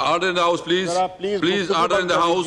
Order in the house, please. Please, order in the house.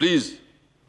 Please.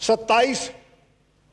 27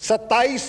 27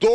2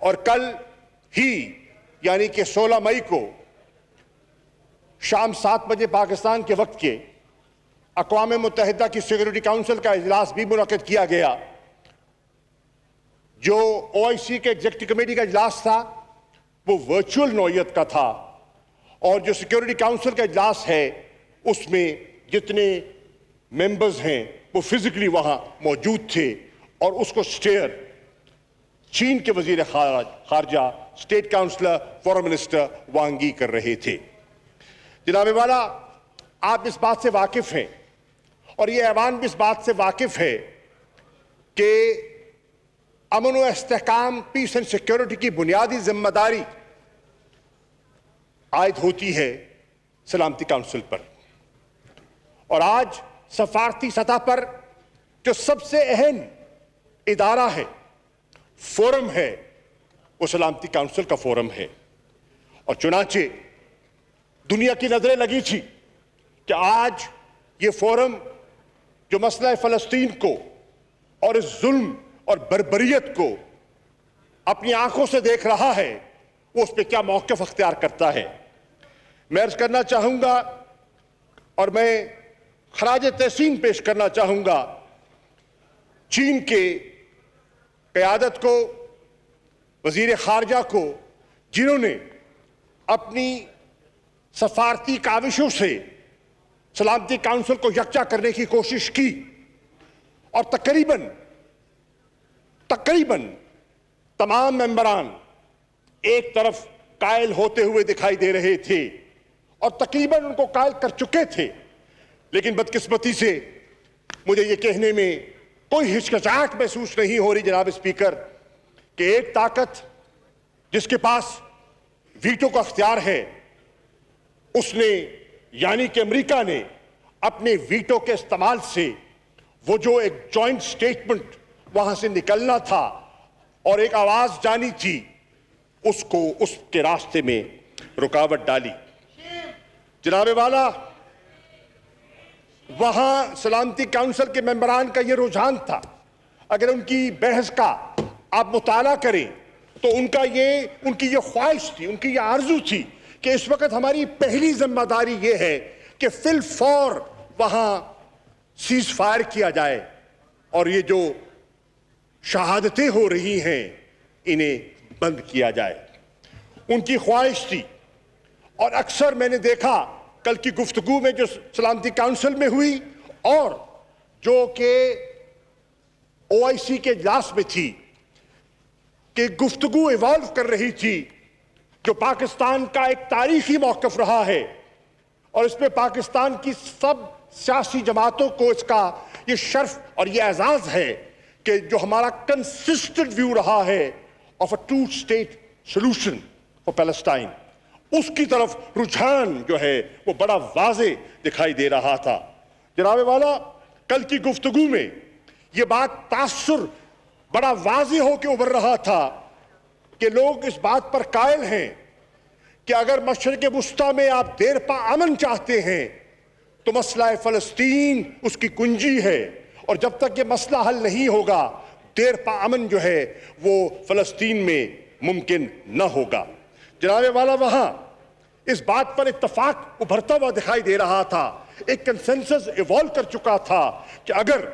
اور کل ہی یعنی کہ 16 مئی کو شام 7 بجے پاکستان کے وقت کے اقوام متحدہ کی سیکورٹی کاؤنسل کا اجلاس بھی منعقد کیا گیا. جو OIC کے ایگزیکٹو کمیٹی کا اجلاس تھا وہ ورچوئل نوعیت کا تھا, اور جو سیکورٹی کاؤنسل کا اجلاس ہے اس میں جتنے ممبرز ہیں وہ فزیکلی وہاں موجود تھے, اور اس کو سٹیئر چین کے وزیر خارجہ اسٹیٹ کاؤنسلر فورن منسٹر وانگ ای کر رہے تھے. جناب والا, آپ اس بات سے واقف ہیں اور یہ ایوان بھی اس بات سے واقف ہے کہ امن و استحکام, پیس اینڈ سیکیورٹی کی بنیادی ذمہ داری عائد ہوتی ہے سلامتی کاؤنسل پر, اور آج سفارتی سطح پر جو سب سے اہم ادارہ ہے, فورم ہے, وہ سلامتی کاؤنسل کا فورم ہے. اور چنانچہ دنیا کی نظریں لگی تھی کہ آج یہ فورم جو مسئلہ فلسطین کو اور اس ظلم اور بربریت کو اپنی آنکھوں سے دیکھ رہا ہے, وہ اس پہ کیا موقف اختیار کرتا ہے. میں عرض کرنا چاہوں گا اور میں خراج تحسین پیش کرنا چاہوں گا چین کے قیادت کو, وزیر خارجہ کو, جنہوں نے اپنی سفارتی کاوشوں سے سلامتی کاؤنسل کو یکجا کرنے کی کوشش کی, اور تقریباً تمام ممبران ایک طرف قائل ہوتے ہوئے دکھائی دے رہے تھے, اور تقریباً ان کو قائل کر چکے تھے. لیکن بدقسمتی سے مجھے یہ کہنے میں کوئی ہچکچاہٹ محسوس نہیں ہو رہی جناب اسپیکر کہ ایک طاقت جس کے پاس ویٹو کا اختیار ہے, اس نے یعنی کہ امریکہ نے اپنے ویٹو کے استعمال سے وہ جو ایک جوائنٹ سٹیٹمنٹ وہاں سے نکلنا تھا اور ایک آواز جانی تھی, اس کو اس کے راستے میں رکاوٹ ڈالی. جناب والا, وہاں سلامتی کاؤنسل کے ممبران کا یہ رجحان تھا, اگر ان کی بحث کا آپ مطالعہ کریں تو ان کی یہ خواہش تھی, ان کی یہ آرزو تھی کہ اس وقت ہماری پہلی ذمہ داری یہ ہے کہ فی الفور وہاں سیز فائر کیا جائے, اور یہ جو شہادتیں ہو رہی ہیں انہیں بند کیا جائے. ان کی خواہش تھی, اور اکثر میں نے دیکھا کل کی گفتگو میں جو سلامتی کاؤنسل میں ہوئی اور جو کہ OIC کے اجلاس میں تھی, کہ گفتگو ایوالو کر رہی تھی جو پاکستان کا ایک تاریخی موقف رہا ہے, اور اس میں پاکستان کی سب سیاسی جماعتوں کو اس کا یہ شرف اور یہ اعزاز ہے کہ جو ہمارا کنسسٹنٹ ویو رہا ہے of a two state solution for Palestine, اس کی طرف رجحان جو ہے وہ بڑا واضح دکھائی دے رہا تھا. جناب والا, کل کی گفتگو میں یہ بات تاثر بڑا واضح ہو کے ابھر رہا تھا کہ لوگ اس بات پر قائل ہیں کہ اگر مشرق وسطیٰ میں آپ دیر پا امن چاہتے ہیں تو مسئلہ فلسطین اس کی کنجی ہے, اور جب تک یہ مسئلہ حل نہیں ہوگا دیر پا امن جو ہے وہ فلسطین میں ممکن نہ ہوگا. جناب والا, وہاں اس بات پر اتفاق ابھرتا ہوا دکھائی دے رہا تھا, ایک کنسنسس ایوالو کر چکا تھا کہ اگر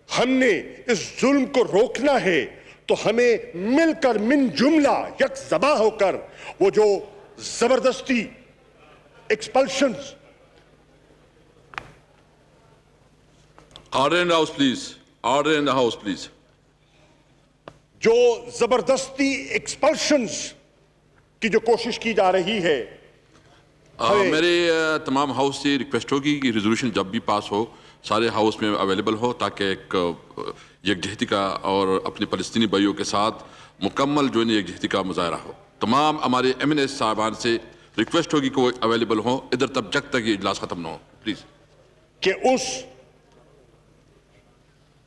ہم نے اس ظلم کو روکنا ہے تو ہمیں مل کر من جملہ یک ذبح ہو کر وہ جو زبردستی ایکسپلشنز. Order in the House, please. Order in the House, please. جو زبردستی ایکسپلشنز کی جو کوشش کی جا رہی ہے, میرے تمام ہاؤس سے ریکویسٹ ہوگی کہ ریزولوشن جب بھی پاس ہو سارے ہاؤس میں اویلیبل ہو, تاکہ ایک یکجہتی کا اور اپنے فلسطینی بھائیوں کے ساتھ مکمل جو ہے یکجہتی کا مظاہرہ ہو. تمام ہمارے MNS صاحبان سے ریکویسٹ ہوگی کہ وہ اویلیبل ہوں ادھر تب جب تک یہ اجلاس ختم نہ ہو, پلیز. کہ اس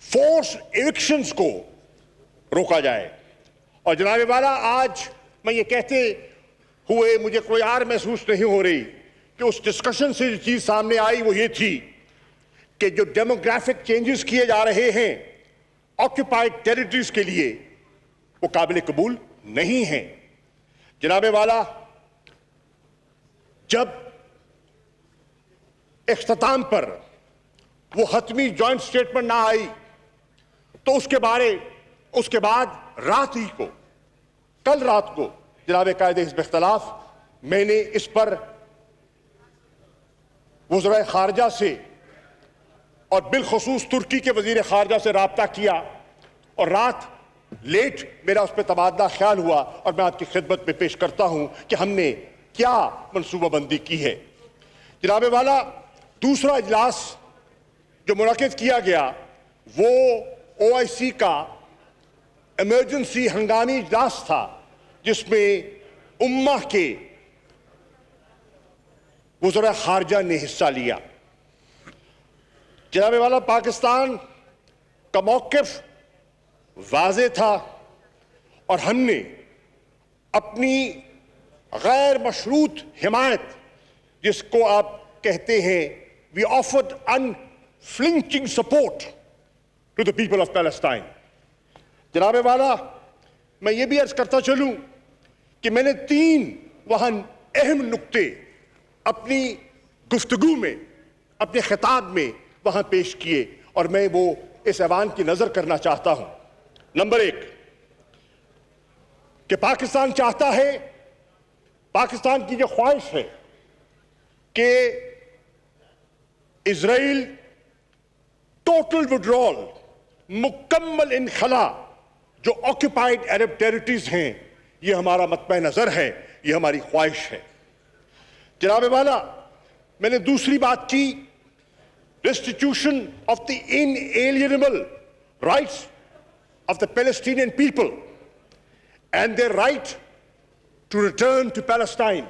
فورس ایوکشنز کو روکا جائے. اور جناب والا, آج میں یہ کہتے ہوئے مجھے کوئی اور محسوس نہیں ہو رہی کہ اس ڈسکشن سے جو چیز سامنے آئی وہ یہ تھی کہ جو ڈیموگرافک چینجز کیے جا رہے ہیں آکوپائڈ ٹیریٹریز کے لیے وہ قابل قبول نہیں ہیں. جناب والا, جب اختتام پر وہ حتمی جوائنٹ سٹیٹمنٹ نہ آئی تو اس کے بعد رات ہی کو, کل رات کو, جناب قائد حزب اختلاف, میں نے اس پر وزراء خارجہ سے اور بالخصوص ترکی کے وزیر خارجہ سے رابطہ کیا, اور رات لیٹ میرا اس پہ تبادلہ خیال ہوا, اور میں آپ کی خدمت میں پیش کرتا ہوں کہ ہم نے کیا منصوبہ بندی کی ہے. جناب والا, دوسرا اجلاس جو منعقد کیا گیا وہ OIC کا ایمرجنسی ہنگامی اجلاس تھا, جس میں امہ کے وزراء خارجہ نے حصہ لیا. جناب والا, پاکستان کا موقف واضح تھا, اور ہم نے اپنی غیر مشروط حمایت, جس کو آپ کہتے ہیں, we offered unflinching support to the people of Palestine. جناب والا, میں یہ بھی عرض کرتا چلوں کہ میں نے 3 وہاں اہم نکتے اپنی گفتگو میں, اپنے خطاب میں وہاں پیش کیے, اور میں وہ اس ایوان کی نظر کرنا چاہتا ہوں. نمبر 1, کہ پاکستان چاہتا ہے, پاکستان کی یہ خواہش ہے کہ اسرائیل ٹوٹل وڈرال, مکمل انخلا جو آکوپائڈ عرب ٹیریٹریز ہیں, یہ ہمارا مطمع نظر ہے, یہ ہماری خواہش ہے. جناب والا, میں نے دوسری بات کی, restitution of the inalienable rights of the Palestinian people and their right to return to Palestine.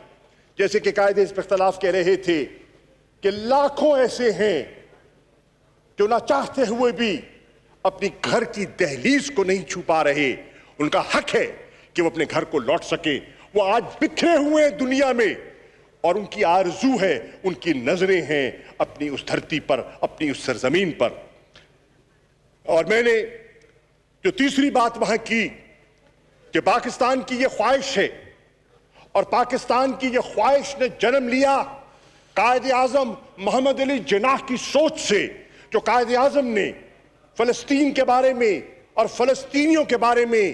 جیسے کہ قائد حزب اختلاف کہہ رہے تھے کہ لاکھوں ایسے ہیں جو نہ چاہتے ہوئے بھی اپنی گھر کی دہلیز کو نہیں چھو پا رہے. ان کا حق ہے کہ وہ اپنے گھر کو لوٹ سکے. وہ آج بکھرے ہوئے ہیں دنیا میں, اور ان کی آرزو ہے, ان کی نظریں ہیں اپنی اس دھرتی پر, اپنی اس سرزمین پر. اور میں نے جو تیسری بات وہاں کی کہ پاکستان کی یہ خواہش ہے, اور پاکستان کی یہ خواہش نے جنم لیا قائد اعظم محمد علی جناح کی سوچ سے, جو قائد اعظم نے فلسطین کے بارے میں اور فلسطینیوں کے بارے میں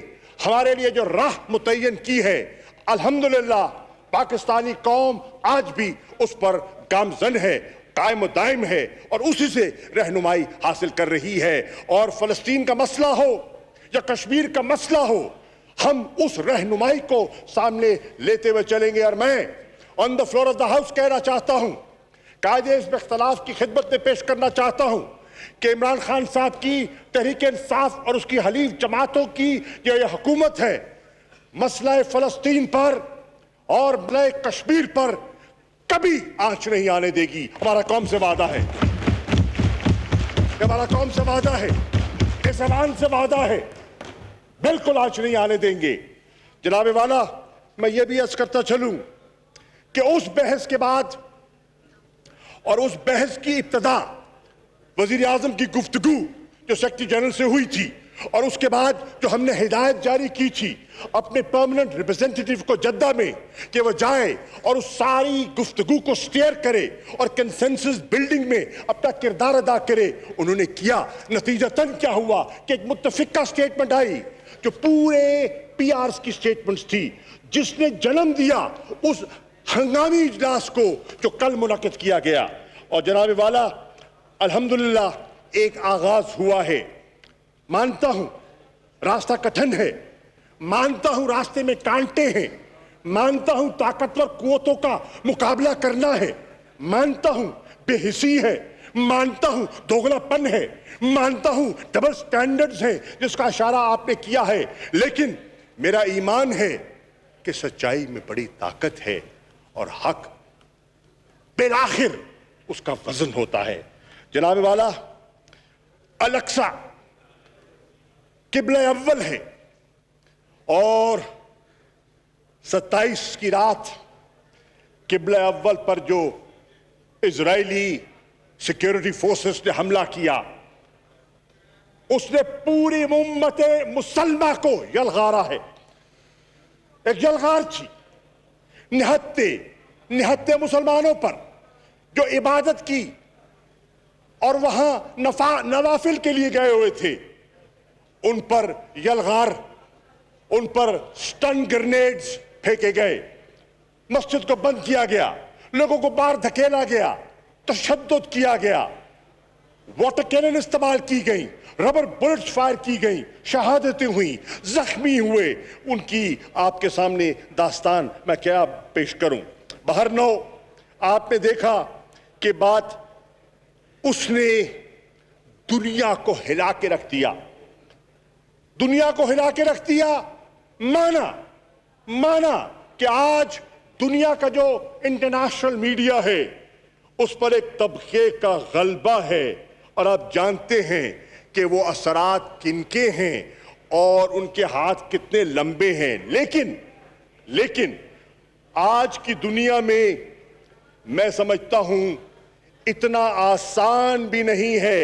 ہمارے لیے جو راہ متعین کی ہے. الحمدللہ پاکستانی قوم آج بھی اس پر گامزن ہے, قائم و دائم ہے, اور اسی سے رہنمائی حاصل کر رہی ہے. اور فلسطین کا مسئلہ ہو یا کشمیر کا مسئلہ ہو, ہم اس رہنمائی کو سامنے لیتے ہوئے چلیں گے. اور میں on the floor of the house کہنا چاہتا ہوں, قائد حزب اختلاف کی خدمت میں پیش کرنا چاہتا ہوں کہ عمران خان صاحب کی تحریک انصاف اور اس کی حلیف جماعتوں کی یہ حکومت ہے, مسئلہ فلسطین پر اور مسئلہ کشمیر پر کبھی آنچ نہیں آنے دے گی. ہمارا قوم سے وعدہ ہے, ہمارا قوم سے وعدہ ہے, اس ایوان سے وعدہ ہے, بالکل آنچ نہیں آنے دیں گے. جناب والا, میں یہ بھی عرض کرتا چلوں کہ اس بحث کے بعد اور اس بحث کی ابتدا وزیر اعظم کی گفتگو جو سیکرٹری جنرل سے ہوئی تھی, اور اس کے بعد جو ہم نے ہدایت جاری کی تھی اپنے پرماننٹ ریپرزینٹیٹیو کو جدہ میں کہ وہ جائے اور اس ساری گفتگو کو سٹیئر کرے اور کنسنسس بلڈنگ میں اپنا کردار ادا کرے, انہوں نے کیا. نتیجتاً کیا ہوا کہ ایک متفقہ سٹیٹمنٹ آئی جو پورے PRs کی سٹیٹمنٹس تھی, جس نے جنم دیا اس ہنگامی اجلاس کو جو کل منعقد کیا گیا. اور جناب والا, الحمدللہ ایک آغاز ہوا ہے. مانتا ہوں راستہ کٹھن ہے, مانتا ہوں راستے میں کانٹے ہیں, مانتا ہوں طاقتور قوتوں کا مقابلہ کرنا ہے, مانتا ہوں بے حسی ہے, مانتا ہوں دوگلا پن ہے, مانتا ہوں ڈبل سٹینڈرڈز ہیں جس کا اشارہ آپ نے کیا ہے, لیکن میرا ایمان ہے کہ سچائی میں بڑی طاقت ہے اور حق بالآخر اس کا وزن ہوتا ہے. جناب والا, الاقصی قبلہ اول ہے, اور 27 کی رات قبلہ اول پر جو اسرائیلی سیکیورٹی فورسز نے حملہ کیا, اس نے پوری امت مسلمہ کو یلغارا ہے. ایک یلغار تھی نہتے مسلمانوں پر جو عبادت کی اور وہاں نوافل کے لیے گئے ہوئے تھے. ان پر یلغار، ان پر سٹن گرنیڈز پھینکے گئے، مسجد کو بند کیا گیا، لوگوں کو باہر دھکیلا گیا، تشدد کیا گیا، واٹر کینن استعمال کی گئی، ربر بلٹس فائر کی گئیں، شہادتیں ہوئیں، زخمی ہوئے. ان کی آپ کے سامنے داستان میں کیا پیش کروں. بہرنو آپ نے دیکھا کہ بات اس نے دنیا کو ہلا کے رکھ دیا، دنیا کو ہلا کے رکھ دیا. مانا کہ آج دنیا کا جو انٹرنیشنل میڈیا ہے اس پر ایک طبقے کا غلبہ ہے، اور آپ جانتے ہیں کہ وہ اثرات کن کے ہیں اور ان کے ہاتھ کتنے لمبے ہیں. لیکن آج کی دنیا میں سمجھتا ہوں اتنا آسان بھی نہیں ہے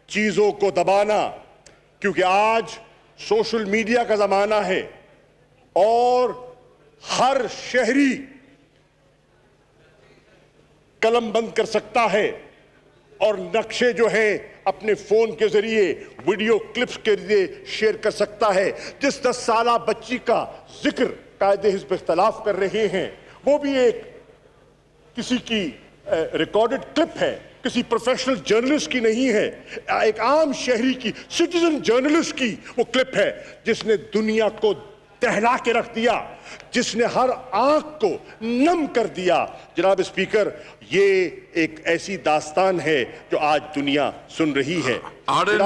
چیزوں کو دبانا، کیونکہ آج سوشل میڈیا کا زمانہ ہے اور ہر شہری قلم بند کر سکتا ہے اور نقشے جو ہیں اپنے فون کے ذریعے ویڈیو کلپس کے ذریعے شیئر کر سکتا ہے. جس 10 سالہ بچی کا ذکر قائد حزب اختلاف کر رہے ہیں وہ بھی ایک کسی کی ریکارڈڈ کلپ ہے، کسی پروفیشنل جرنلسٹ کی نہیں ہے، ایک عام شہری کی، سٹیزن جرنلسٹ کی وہ کلپ ہے جس نے دنیا کو دہلا کے رکھ دیا، جس نے ہر آنکھ کو نم کر دیا. جناب اسپیکر، یہ ایک ایسی داستان ہے جو آج دنیا سن رہی ہے. Order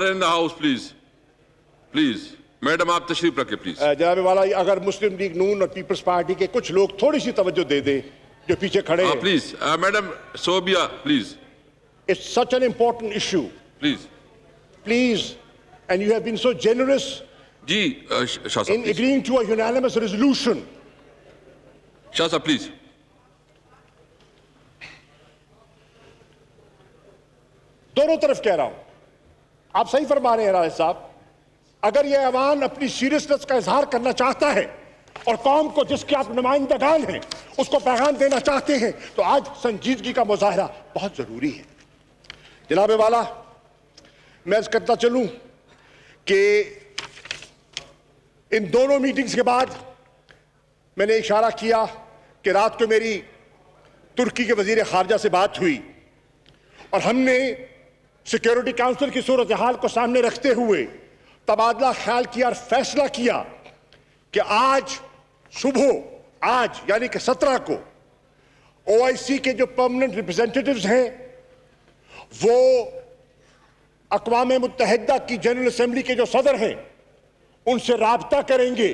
in the house please. Madam آپ تشریف رکھیں پلیز. جناب والا، اگر مسلم لیگ نون اور پیپلز پارٹی کے کچھ لوگ تھوڑی سی توجہ دے دیں جو پیچھے کھڑے ہیں. Please madam Sobia please. It's such an important issue. Please. And you have been so generous جی شاہ صاحب in agreeing to a unanimous resolution. شاہ صاحب پلیز. دونوں طرف کہہ رہا ہوں، آپ صحیح فرما رہے ہیں راجہ صاحب. اگر یہ ایوان اپنی سیریسنس کا اظہار کرنا چاہتا ہے اور قوم کو جس کے آپ نمائندگان ہیں اس کو پیغام دینا چاہتے ہیں تو آج سنجیدگی کا مظاہرہ بہت ضروری ہے. جناب والا، میں عرض کرتا چلوں کہ ان دونوں میٹنگز کے بعد میں نے اشارہ کیا کہ رات کو میری ترکی کے وزیر خارجہ سے بات ہوئی اور ہم نے سیکیورٹی کاؤنسل کی صورتحال کو سامنے رکھتے ہوئے تبادلہ خیال کیا اور فیصلہ کیا کہ آج صبح، آج یعنی کہ 17 کو OIC کے جو پرماننٹ ریپرزینٹیٹیوز ہیں وہ اقوام متحدہ کی جنرل اسمبلی کے جو صدر ہیں ان سے رابطہ کریں گے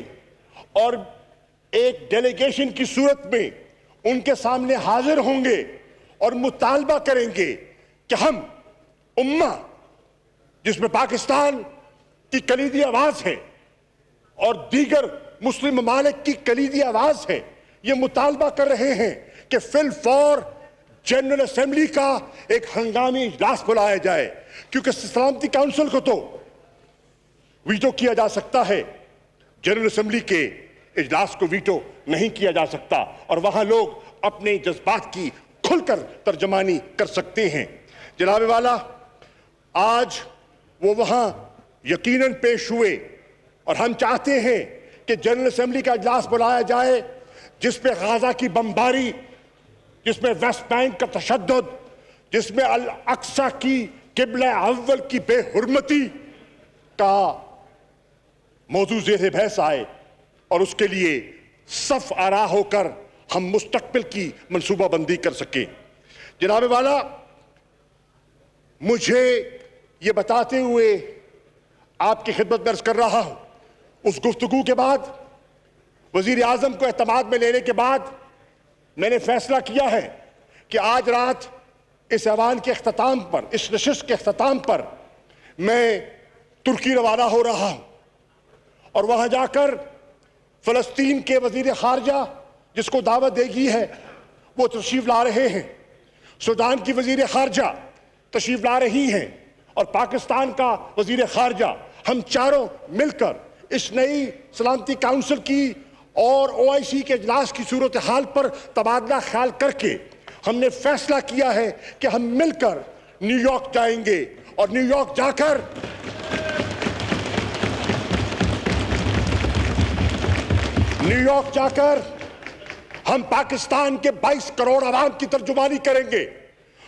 اور ایک ڈیلیگیشن کی صورت میں ان کے سامنے حاضر ہوں گے اور مطالبہ کریں گے کہ ہم امہ جس میں پاکستان کی کلیدی آواز ہے اور دیگر مسلم ممالک کی کلیدی آواز ہے، یہ مطالبہ کر رہے ہیں کہ فی الفور جنرل اسمبلی کا ایک ہنگامی اجلاس بلایا جائے، کیونکہ سلامتی کاؤنسل کو تو ویٹو کیا جا سکتا ہے، جنرل اسمبلی کے اجلاس کو ویٹو نہیں کیا جا سکتا، اور وہاں لوگ اپنے جذبات کی کھل کر ترجمانی کر سکتے ہیں. جناب والا، آج وہ وہاں یقیناً پیش ہوئے اور ہم چاہتے ہیں کہ جنرل اسمبلی کا اجلاس بلایا جائے جس پہ غزہ کی بمباری، جس میں ویسٹ بینک کا تشدد، جس میں الاقصی کی قبلہ اول کی بے حرمتی کا موضوع زیر بحث آئے اور اس کے لیے صف آرا ہو کر ہم مستقبل کی منصوبہ بندی کر سکیں. جناب والا، مجھے یہ بتاتے ہوئے آپ کی خدمت میں عرض کر رہا ہوں، اس گفتگو کے بعد، وزیر اعظم کو اعتماد میں لینے کے بعد میں نے فیصلہ کیا ہے کہ آج رات اس ایوان کے اختتام پر، اس نشست کے اختتام پر میں ترکی روانہ ہو رہا ہوں اور وہاں جا کر فلسطین کے وزیر خارجہ جس کو دعوت دے گی ہے وہ تشریف لا رہے ہیں، سوڈان کی وزیر خارجہ تشریف لا رہی ہیں اور پاکستان کا وزیر خارجہ، ہم چاروں مل کر اس نئی سلامتی کاؤنسل کی اور OIC کے اجلاس کی صورتحال پر تبادلہ خیال کر کے ہم نے فیصلہ کیا ہے کہ ہم مل کر نیو یارک جائیں گے اور نیو یارک جا کر ہم پاکستان کے 22 کروڑ عوام کی ترجمانی کریں گے.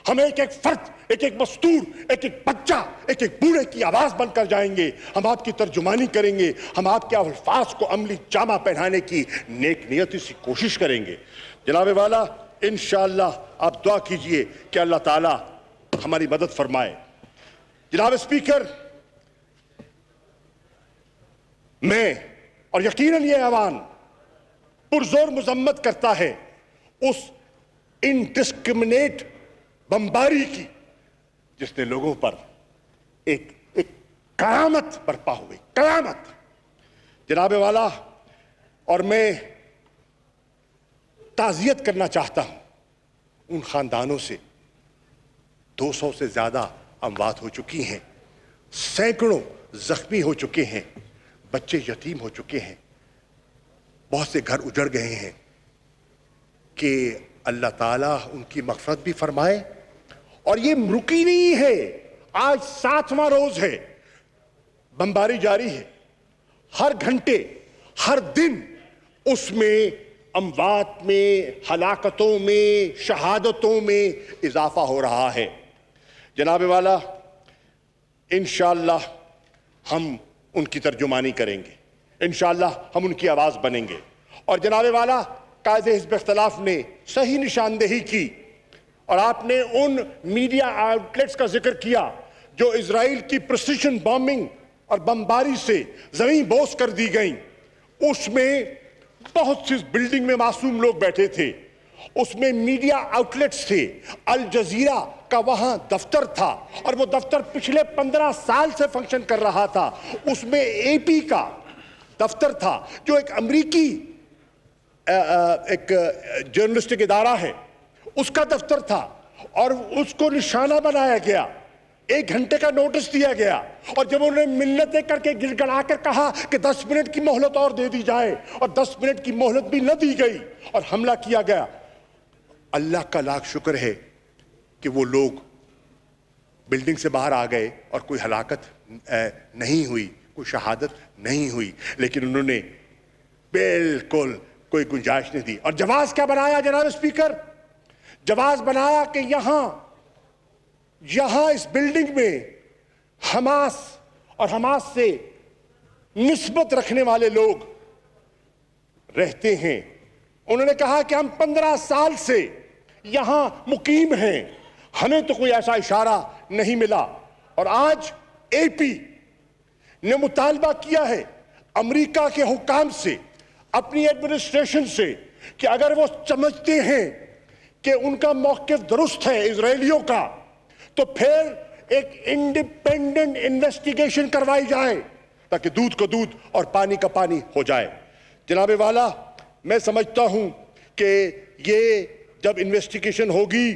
ہم ایک ایک فرد, ایک ایک مزدور, ایک ایک بچہ, ایک ایک بوڑھے کی آواز بن کر جائیں گے. ہم آپ کی ترجمانی کریں گے. ہم آپ کے الفاظ کو عملی جامہ پہنانے کی نیک نیتی سے کوشش کریں گے. جناب والا, انشاءاللہ آپ دعا کیجئے کہ اللہ تعالیٰ ہماری مدد فرمائے. جناب اسپیکر, میں اور یقیناً یہ ایوان پرزور مذمت کرتا ہے اس انڈسکرمنیٹ بمباری کی جس نے لوگوں پر ایک قیامت برپا ہوئی, قیامت. جناب والا, اور میں تعزیت کرنا چاہتا ہوں ان خاندانوں سے. 200 سے زیادہ اموات ہو چکی ہیں, سینکڑوں زخمی ہو چکے ہیں, بچے یتیم ہو چکے ہیں, بہت سے گھر اجڑ گئے ہیں. کہ اللہ تعالیٰ ان کی مغفرت بھی فرمائے. اور یہ رکی نہیں ہے, آج 7واں روز ہے, بمباری جاری ہے. ہر گھنٹے, ہر دن اس میں اموات میں, ہلاکتوں میں, شہادتوں میں اضافہ ہو رہا ہے. جناب والا, انشاءاللہ ہم ان کی ترجمانی کریں گے, انشاءاللہ ہم ان کی آواز بنیں گے. اور جناب والا, قائد حزب اختلاف نے صحیح نشاندہی کی اور آپ نے ان میڈیا آؤٹلیٹس کا ذکر کیا جو اسرائیل کی پریسیشن بامبنگ اور بمباری سے زمین بوس کر دی گئیں. اس میں بہت سی بلڈنگ میں معصوم لوگ بیٹھے تھے, اس میں میڈیا آؤٹلیٹس تھے. الجزیرہ کا وہاں دفتر تھا اور وہ دفتر پچھلے 15 سال سے فنکشن کر رہا تھا. اس میں AP کا دفتر تھا جو ایک امریکی ایک جرنلسٹک ادارہ ہے, اس کا دفتر تھا, اور اس کو نشانہ بنایا گیا. 1 گھنٹے کا نوٹس دیا گیا, اور جب انہوں نے منتیں کر کے گڑ گڑا کر کہا کہ 10 منٹ کی مہلت اور دے دی جائے, اور 10 منٹ کی مہلت بھی نہ دی گئی اور حملہ کیا گیا. اللہ کا لاکھ شکر ہے کہ وہ لوگ بلڈنگ سے باہر آ گئے اور کوئی ہلاکت نہیں ہوئی, کوئی شہادت نہیں ہوئی, لیکن انہوں نے بالکل کوئی گنجائش نہیں دی. اور جواز کیا بنایا جناب اسپیکر؟ جواز بنایا کہ یہاں اس بلڈنگ میں حماس اور حماس سے نسبت رکھنے والے لوگ رہتے ہیں. انہوں نے کہا کہ ہم 15 سال سے یہاں مقیم ہیں, ہمیں تو کوئی ایسا اشارہ نہیں ملا. اور آج AP نے مطالبہ کیا ہے امریکہ کے حکام سے, اپنی ایڈمنسٹریشن سے, کہ اگر وہ سمجھتے ہیں کہ ان کا موقف درست ہے اسرائیلیوں کا, تو پھر ایک انڈیپینڈنٹ انویسٹیگیشن کروائی جائے تاکہ دودھ کا دودھ اور پانی کا پانی ہو جائے. جناب والا, میں سمجھتا ہوں کہ یہ جب انویسٹیگیشن ہوگی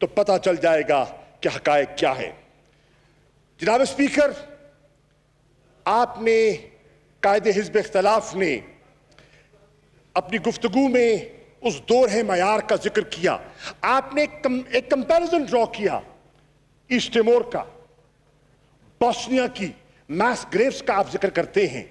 تو پتہ چل جائے گا کہ حقائق کیا ہے. جناب اسپیکر, آپ نے, قائد حزب اختلاف نے اپنی گفتگو میں اس دور معیار کا ذکر کیا. آپ نے ایک کمپیریزن ڈرا کیا ایسٹ ٹیمور کا, بوسنیا کی میس گریوز کا آپ ذکر کرتے ہیں,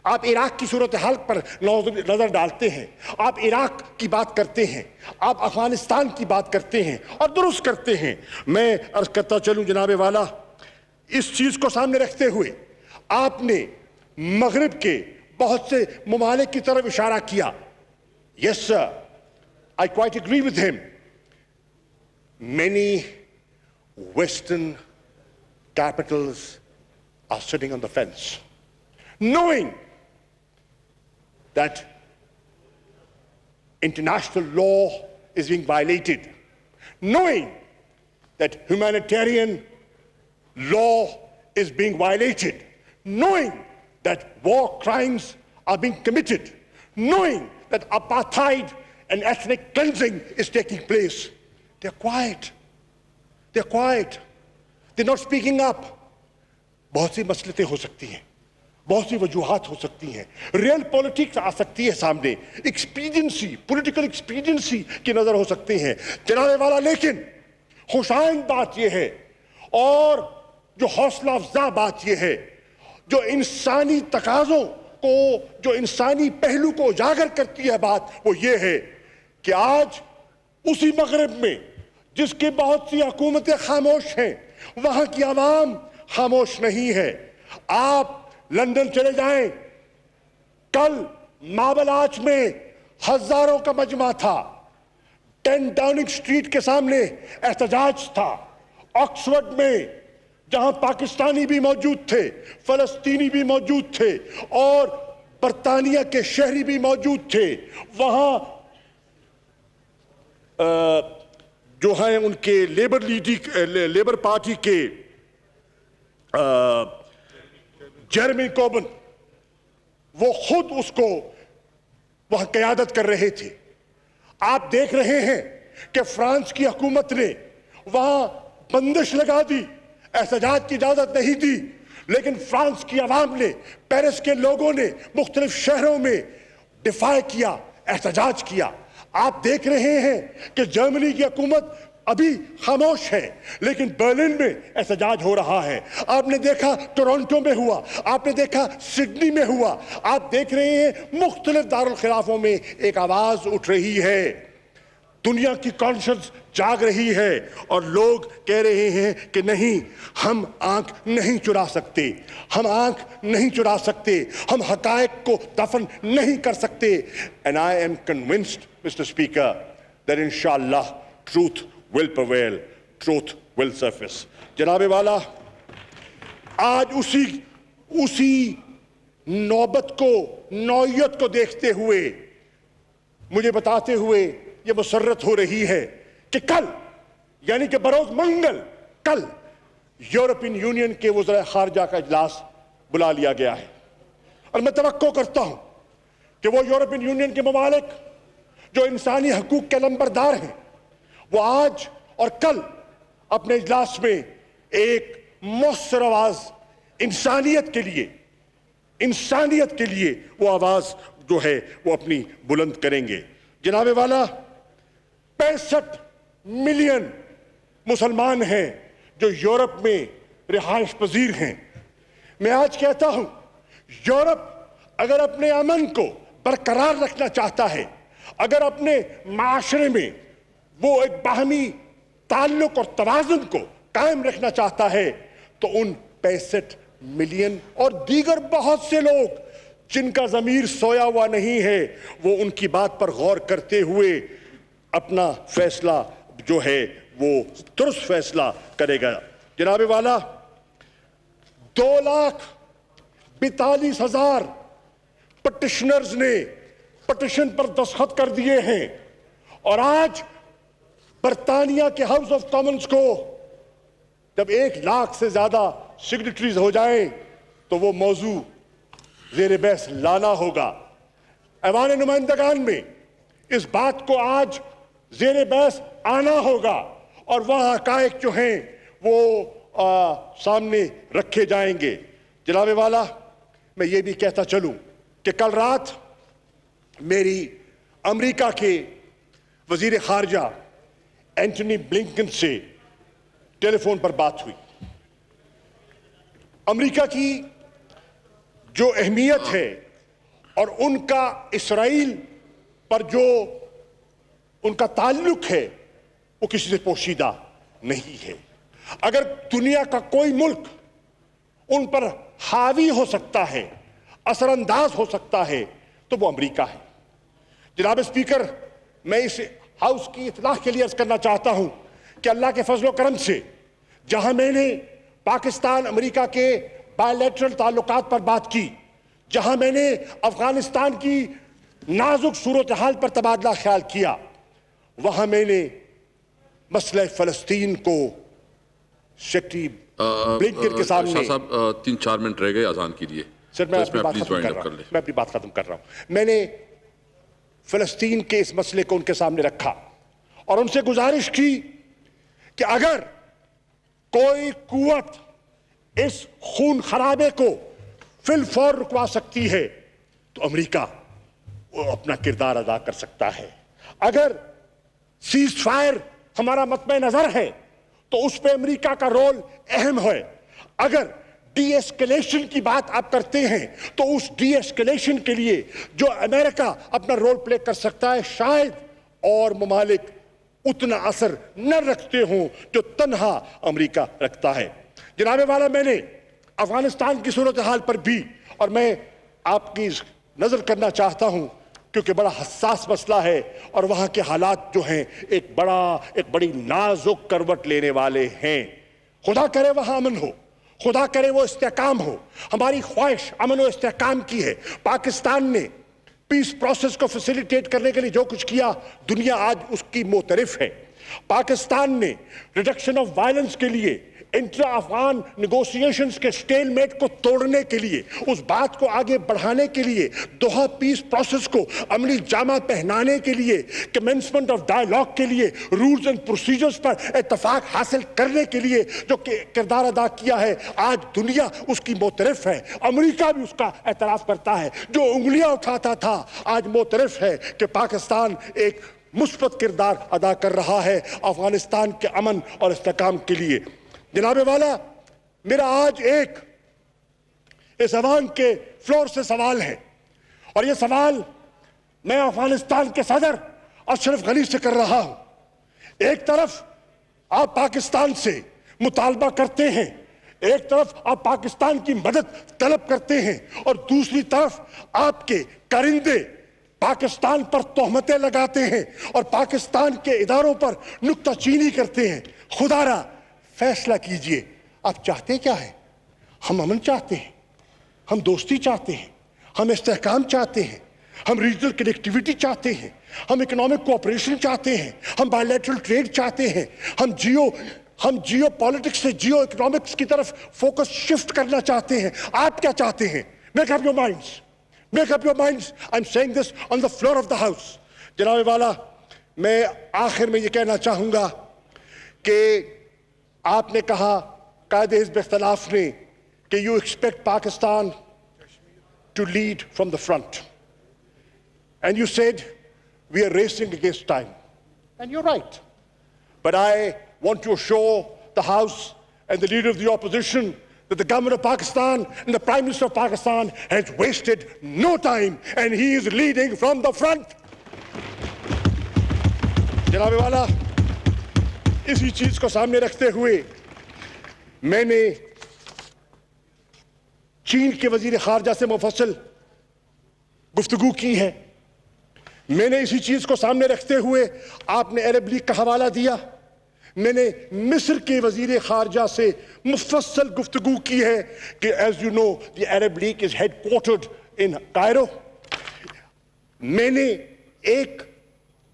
آپ عراق کی صورتحال پر نظر ڈالتے ہیں, آپ عراق کی بات کرتے ہیں, آپ افغانستان کی بات کرتے ہیں اور درست کرتے ہیں. میں عرض کرتا چلوں جناب والا, اس چیز کو سامنے رکھتے ہوئے آپ نے مغرب کے بہت سے ممالک کی طرف اشارہ کیا. Yes sir, I quite agree with him. Many Western capitals are sitting on the fence, knowing that international law is being violated, knowing that humanitarian law is being violated, knowing that war crimes are being committed, knowing that apartheid and ethnic cleansing is taking place. They're quiet. They're not speaking up. بہت سی مسئلتیں ہو سکتی ہیں, بہت سی وجوہات ہو سکتی ہیں، real politics آ سکتی ہے سامنے، ایکسپیڈینسی، پولیٹیکل ایکسپیڈینسی کی نظر ہو سکتی ہیں جناب والا، لیکن خوش آئند بات یہ ہے اور جو حوصلہ افزا بات یہ ہے، جو انسانی تقاضوں کو، جو انسانی پہلو کو اجاگر کرتی ہے بات، وہ یہ ہے کہ آج اسی مغرب میں جس کی بہت سی حکومتیں خاموش ہیں، وہاں کی عوام خاموش نہیں ہے۔ آپ لندن چلے جائیں، کل ماربل آرچ میں ہزاروں کا مجمع تھا، 10 ڈاؤننگ سٹریٹ کے سامنے احتجاج تھا، آکسفورڈ میں جہاں پاکستانی بھی موجود تھے، فلسطینی بھی موجود تھے اور برطانیہ کے شہری بھی موجود تھے، وہاں جو ہیں ان کے لیبر پارٹی کے جیرمی کوربن، وہ خود اس کو وہاں قیادت کر رہے تھے۔ آپ دیکھ رہے ہیں کہ فرانس کی حکومت نے وہاں بندش لگا دی، احتجاج کی اجازت نہیں دی، لیکن فرانس کی عوام نے، پیرس کے لوگوں نے مختلف شہروں میں دفاع کیا، احتجاج کیا۔ آپ دیکھ رہے ہیں کہ جرمنی کی حکومت ابھی خاموش ہے، لیکن برلن میں احتجاج ہو رہا ہے۔ آپ نے دیکھا ٹورنٹو میں ہوا، آپ نے دیکھا سڈنی میں ہوا، آپ دیکھ رہے ہیں مختلف دارالخلافوں میں ایک آواز اٹھ رہی ہے، دنیا کی کانشنس جاگ رہی ہے اور لوگ کہہ رہے ہیں کہ نہیں، ہم آنکھ نہیں چرا سکتے، ہم آنکھ نہیں چرا سکتے، ہم حقائق کو دفن نہیں کر سکتے۔ And I am convinced, Mr. Speaker, that inshallah truth will prevail, truth will surface۔ جناب والا، آج اسی نوبت کو، نوعیت کو دیکھتے ہوئے مجھے بتاتے ہوئے یہ مسرت ہو رہی ہے کہ کل، یعنی کہ بروز منگل، کل یورپین یونین کے وزراء خارجہ کا اجلاس بلا لیا گیا ہے، اور میں توقع کرتا ہوں کہ وہ یورپین یونین کے ممالک جو انسانی حقوق کے نمبردار ہیں، وہ آج اور کل اپنے اجلاس میں ایک مؤثر آواز انسانیت کے لیے وہ آواز جو ہے وہ اپنی بلند کریں گے۔ جناب والا، 65 ملین مسلمان ہیں جو یورپ میں رہائش پذیر ہیں۔ میں آج کہتا ہوں، یورپ اگر اپنے امن کو برقرار رکھنا چاہتا ہے، اگر اپنے معاشرے میں وہ ایک باہمی تعلق اور توازن کو قائم رکھنا چاہتا ہے، تو ان 65 ملین اور دیگر بہت سے لوگ جن کا ضمیر سویا ہوا نہیں ہے، وہ ان کی بات پر غور کرتے ہوئے اپنا فیصلہ جو ہے وہ درست فیصلہ کرے گا۔ جناب والا، 2,42,000 پٹیشنرز نے پٹیشن پر دستخط کر دیے ہیں، اور آج برطانیہ کے ہاؤس آف کامنز کو جب 1,00,000 سے زیادہ سگنیٹریز ہو جائیں تو وہ موضوع زیر بحث لانا ہوگا۔ ایوان نمائندگان میں اس بات کو آج زیر بحث آنا ہوگا، اور وہاں حقائق جو ہیں وہ سامنے رکھے جائیں گے۔ جناب والا، میں یہ بھی کہتا چلوں کہ کل رات میری امریکہ کے وزیر خارجہ اینٹونی بلنکن سے ٹیلی فون پر بات ہوئی۔ امریکہ کی جو اہمیت ہے اور ان کا اسرائیل پر جو ان کا تعلق ہے، وہ کسی سے پوشیدہ نہیں ہے۔ اگر دنیا کا کوئی ملک ان پر حاوی ہو سکتا ہے، اثر انداز ہو سکتا ہے، تو وہ امریکہ ہے۔ جناب اسپیکر، میں اس ہاؤس کی اطلاع کے لیے عرض کرنا چاہتا ہوں کہ اللہ کے فضل و کرم سے جہاں میں نے پاکستان امریکہ کے بائی لیٹرل تعلقات پر بات کی، جہاں میں نے افغانستان کی نازک صورتحال پر تبادلہ خیال کیا، وہاں میں نے مسئلہ فلسطین کو سیکرٹری بلنکن کے سامنے۔ شاہ صاحب 3-4 منٹ رہ گئے اذان کے لیے۔ سر، میں اپنی بات ختم کر رہا ہوں۔ میں نے فلسطین کے اس مسئلے کو ان کے سامنے رکھا اور ان سے گزارش کی کہ اگر کوئی قوت اس خون خرابے کو فی الفور رکوا سکتی ہے تو امریکہ وہ اپنا کردار ادا کر سکتا ہے. اگر سیز فائر ہمارا مطمع نظر ہے تو اس پہ امریکہ کا رول اہم ہے. اگر ڈی ایسکیلیشن کی بات آپ کرتے ہیں تو اس ڈی ایسکیلیشن کے لیے جو امریکہ اپنا رول پلے کر سکتا ہے شاید اور ممالک اتنا اثر نہ رکھتے ہوں جو تنہا امریکہ رکھتا ہے. جناب والا، میں نے افغانستان کی صورتحال پر بھی اور میں آپ کی نظر کرنا چاہتا ہوں کیونکہ بڑا حساس مسئلہ ہے اور وہاں کے حالات جو ہیں ایک بڑی نازک کروٹ لینے والے ہیں. خدا کرے وہاں امن ہو، خدا کرے وہ استحکام ہو. ہماری خواہش امن و استحکام کی ہے. پاکستان نے پیس پروسیس کو فیسیلیٹیٹ کرنے کے لیے جو کچھ کیا دنیا آج اس کی معترف ہے. پاکستان نے ریڈکشن آف وائلنس کے لیے انٹرا افغان نیگوسیشنز کے سٹیل میٹ کو توڑنے کے لیے، اس بات کو آگے بڑھانے کے لیے، دوحہ پیس پروسیس کو عملی جامہ پہنانے کے لیے، کمنسمنٹ آف ڈائیلاگ کے لیے، رولز اینڈ پروسیجرز پر اتفاق حاصل کرنے کے لیے جو کردار ادا کیا ہے آج دنیا اس کی معترف ہے. امریکہ بھی اس کا اعتراف کرتا ہے. جو انگلیاں اٹھاتا تھا آج معترف ہے کہ پاکستان ایک مثبت کردار ادا کر رہا ہے افغانستان کے امن اور استحکام کے لیے. جناب والا، میرا آج ایک اس ایوان کے فلور سے سوال ہے اور یہ سوال میں افغانستان کے صدر اشرف غنی سے کر رہا ہوں. ایک طرف آپ پاکستان سے مطالبہ کرتے ہیں، ایک طرف آپ پاکستان کی مدد طلب کرتے ہیں اور دوسری طرف آپ کے کرندے پاکستان پر تہمتیں لگاتے ہیں اور پاکستان کے اداروں پر نکتہ چینی کرتے ہیں. خدا را فیصلہ کیجئے، آپ چاہتے کیا ہے؟ ہم امن چاہتے ہیں، ہم دوستی چاہتے ہیں، ہم استحکام چاہتے ہیں، ہم ریجنل کنیکٹیویٹی چاہتے ہیں، ہم اکنامک کوآپریشن چاہتے ہیں، ہم بائی لیٹرل ٹریڈ چاہتے ہیں، ہم جیو پالیٹکس سے جیو اکنامکس کی طرف فوکس شفٹ کرنا چاہتے ہیں. آپ کیا چاہتے ہیں؟ Make up your minds. Make up your minds. I'm saying this on the floor of the house. جناب والا، میں آخر میں یہ کہنا چاہوں گا کہ آپ نے کہا قائد حزب اختلاف نے کہ you expect Pakistan to lead from the front. And you said we are racing against time. And you're right. But I want to assure the House and the leader of the opposition that the government of Pakistan and the Prime Minister of Pakistan has wasted no time and he is leading from the front. جناب والا، اسی چیز کو سامنے رکھتے ہوئے میں نے چین کے وزیر خارجہ سے مفصل گفتگو کی ہے. میں نے اسی چیز کو سامنے رکھتے ہوئے آپ نے عرب لیگ کا حوالہ دیا. میں نے مصر کے وزیر خارجہ سے مفصل گفتگو کی ہے کہ as you know the Arab League is headquartered in Cairo. میں نے ایک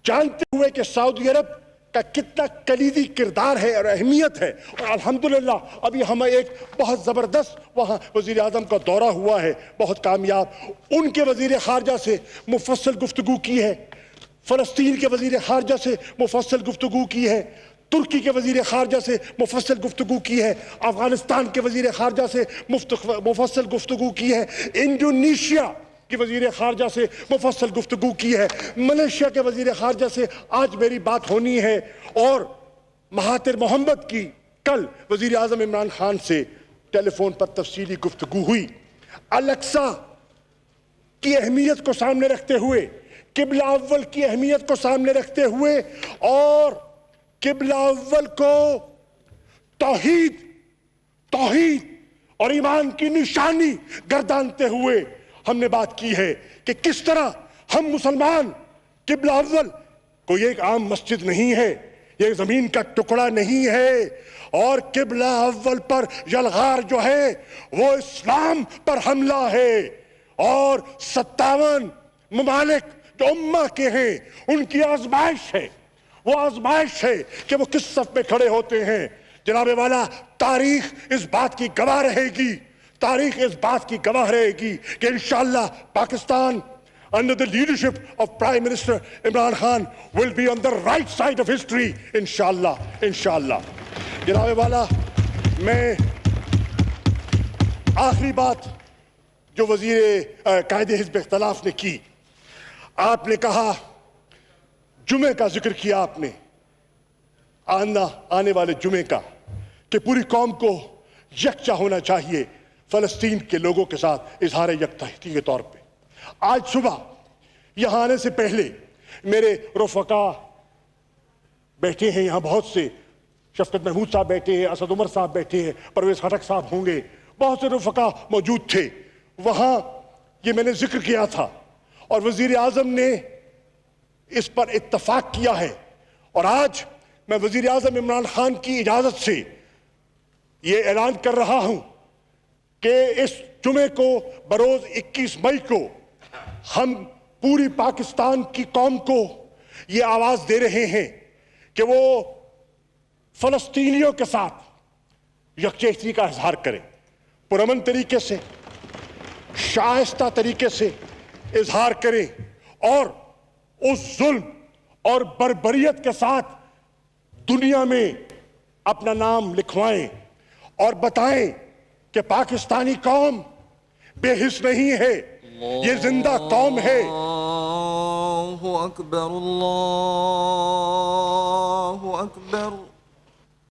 جانتے ہوئے کہ سعودی عرب کا کتنا کلیدی کردار ہے اور اہمیت ہے، اور الحمدللہ ابھی ہمیں ایک بہت زبردست وہاں وزیر اعظم کا دورہ ہوا ہے، بہت کامیاب. ان کے وزیر خارجہ سے مفصل گفتگو کی ہے، فلسطین کے وزیر خارجہ سے مفصل گفتگو کی ہے، ترکی کے وزیر خارجہ سے مفصل گفتگو کی ہے، افغانستان کے وزیر خارجہ سے مفصل گفتگو کی ہے، انڈونیشیا کی وزیر خارجہ سے مفصل گفتگو کی ہے، ملیشیا کے وزیر خارجہ سے آج میری بات ہونی ہے، اور مہاتیر محمد کی کل وزیر اعظم عمران خان سے ٹیلی فون پر تفصیلی گفتگو ہوئی. الیکسا کی اہمیت کو سامنے رکھتے ہوئے، قبلہ اول کی اہمیت کو سامنے رکھتے ہوئے اور قبلہ اول کو توحید اور ایمان کی نشانی گردانتے ہوئے ہم نے بات کی ہے کہ کس طرح ہم مسلمان قبلہ اول کوئی ایک عام مسجد نہیں ہے، یہ زمین کا ٹکڑا نہیں ہے، اور قبلہ اول پر یلغار جو ہے وہ اسلام پر حملہ ہے، اور 57 ممالک جو امہ کے ہیں ان کی آزمائش ہے، وہ آزمائش ہے کہ وہ کس صف میں کھڑے ہوتے ہیں. جناب والا، تاریخ اس بات کی گواہ رہے گی، تاریخ اس بات کی گواہ رہے گی کہ انشاءاللہ Pakistan under the leadership of Prime Minister Imran Khan will be on the right side of history انشاءاللہ. جناب والا، میں آخری بات جو وزیر قائد حزب اختلاف نے کی. آپ نے کہا, جمعے کا ذکر کیا آپ نے, آنے والے جمعے کا, کہ پوری قوم کو یکجا ہونا چاہیے فلسطین کے لوگوں کے ساتھ اظہار یکجہتی کے طور پہ. آج صبح یہاں آنے سے پہلے میرے رفقا بیٹھے ہیں یہاں, بہت سے, شفقت محمود صاحب بیٹھے ہیں, اسد عمر صاحب بیٹھے ہیں, پرویز خٹک صاحب ہوں گے, بہت سے رفقا موجود تھے وہاں. یہ میں نے ذکر کیا تھا اور وزیر اعظم نے اس پر اتفاق کیا ہے. اور آج میں وزیر اعظم عمران خان کی اجازت سے یہ اعلان کر رہا ہوں کہ اس جمعے کو بروز 21 مئی کو ہم پوری پاکستان کی قوم کو یہ آواز دے رہے ہیں کہ وہ فلسطینیوں کے ساتھ یکجہتی کا اظہار کریں, پرامن طریقے سے, شائستہ طریقے سے اظہار کریں, اور اس ظلم اور بربریت کے ساتھ دنیا میں اپنا نام لکھوائیں اور بتائیں کہ پاکستانی قوم بے حس نہیں ہے, یہ زندہ قوم ہے. اللہ اکبر, اللہ اکبر.